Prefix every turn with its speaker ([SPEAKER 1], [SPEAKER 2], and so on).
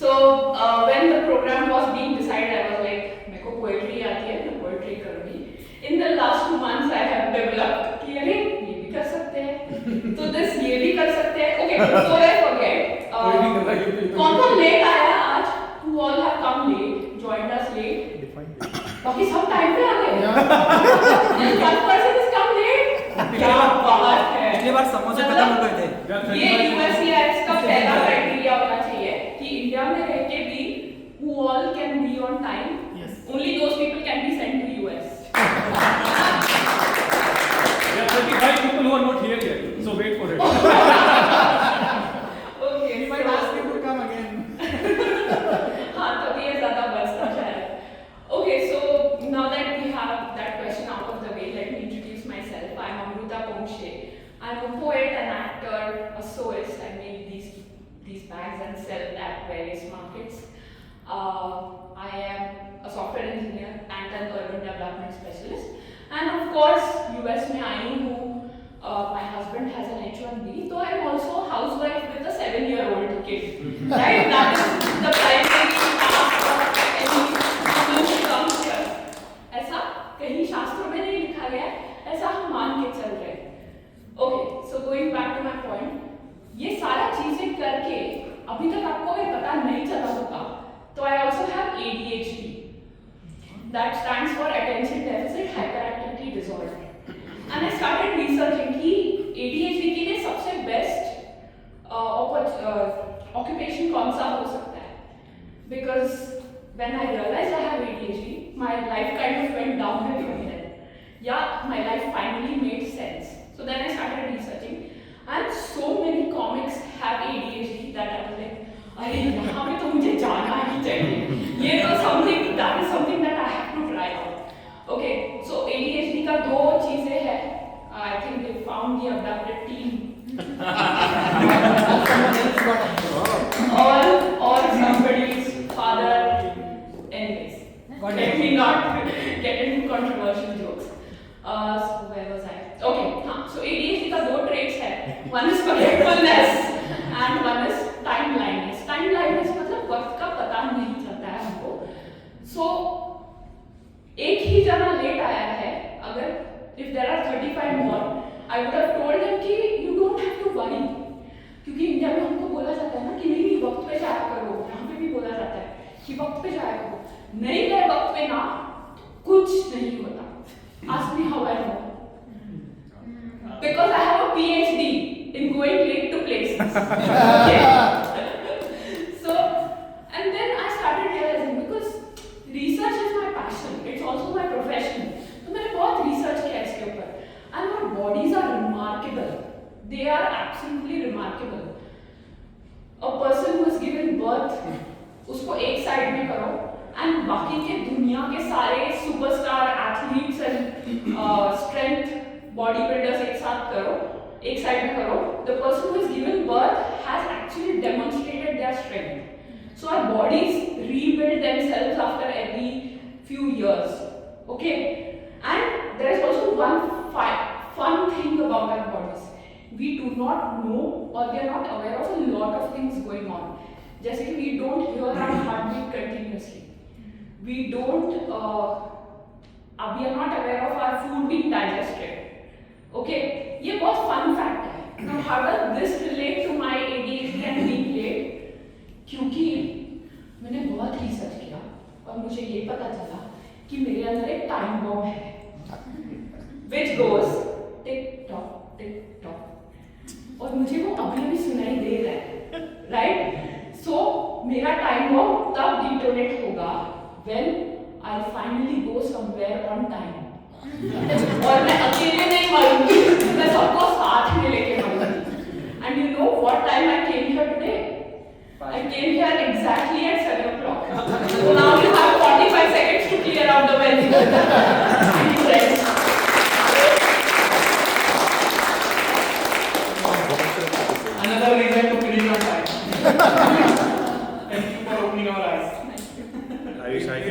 [SPEAKER 1] So when the program was being decided, I was like, मेरे को poetry आती है, मैं poetry करूँगी. In the last 2 months, I have developed कि अरे ये भी कर सकते हैं, तो this ये भी कर सकते हैं. Okay, before I forget, कौन late आया आज? Who all have come late, joined us late? बाकी सब टाइम पे आ गए. And one person is come late. क्या बात है.
[SPEAKER 2] पिछली बार समोसे खत्म हो गए थे.
[SPEAKER 1] ये USCIS का पहला क्राइटेरिया होना चाहिए कि इंडिया में रह के भी who all can be on time.
[SPEAKER 3] Yes.
[SPEAKER 1] Only those people can be sent to US.
[SPEAKER 4] There are 35 people who are not here yet, so wait for it.
[SPEAKER 1] Okay.
[SPEAKER 3] We might ask you to come again.
[SPEAKER 1] हाँ तभी ये ज़्यादा बचता शायद. Okay, so now that we have that question out of the way, let me introduce myself. I'm Amruta Pomshe. I'm a poet, an actor, a sewist. I make these bags and sell at various markets. I am a software engineer and an urban development specialist. And of course, US में आई हूँ. My husband has an H1B, so I'm also a housewife with a 7-year-old kid. Right? That is the primary task of any woman who comes here. ऐसा कहीं शास्त्रों में नहीं लिखा गया है, ऐसा हम मान के चल रहे हैं. Okay, so going back to my point, ये सारा चीजें करके अभी तक आपको अगर पता नहीं चला होगा, तो I also have ADHD. That stands for Attention Deficit Hyperactivity Disorder. And I started researching कि ADHD के लिए सबसे best occupation कौन सा हो सकता है. Because when I realized I have ADHD, my life kind of went downhill from there. Yeah, my life finally made sense. So then I started researching, and so many comics have ADHD that I was like, अरे यहाँ पे तो मुझे जाना ही चाहिए. ये तो that is something that I have to try out. Okay, so ADHD का दो चीजें हैं. I think they found the abducted team. or somebody's father. Anyways, let me not get into controversial jokes. So where was I? Okay, so ADHD का दो traits है. One is forgetfulness and one is time blindness. Time blindness मतलब वक्त का पता नहीं चलता है हमको. So एक ही जना लेट आया है. अगर if there are 35 more, I would have told them कि you don't have to worry. क्योंकि इंडिया में हमको बोला जाता है ना कि नहीं वक्त पे जाया करो. यहाँ पे भी बोला जाता है कि वक्त पे जाया करो. नहीं गए वक्त पे ना कुछ नहीं होता. Ask me how I know. Because I have a PhD in going late to places. Okay. So, and then I started realizing because research is my passion, it's also my profession. तो मैंने बहुत research किया इसके ऊपर. And our bodies are remarkable. They are absolutely remarkable. A person who is given birth, उसको एक side में करो, and बाकी के दुनिया के सारे superstar athletes and strength bodybuilders एक साथ करो, एक साइड में करो. The person who is given birth has actually demonstrated their strength. So our bodies rebuild themselves after every few years. Okay, and there is also one fun thing about our bodies. We do not know or we are not aware of a lot of things going on. जैसे कि we don't hear our heartbeat continuously. We don't. We are not aware of our food being digested. Okay, ये बहुत fun fact है. Now how does this relate to my ADHD and being late? क्योंकि मैंने बहुत research किया और मुझे ये पता चला कि मेरे अंदर एक टाइम बॉम्ब है, which goes टिक टॉक, और मुझे वो अभी भी सुनाई दे रहा है, right? So मेरा टाइम बॉम्ब तब डिटोनेट होगा when I finally go somewhere on time. और मैं अकेले नहीं मरूंगी.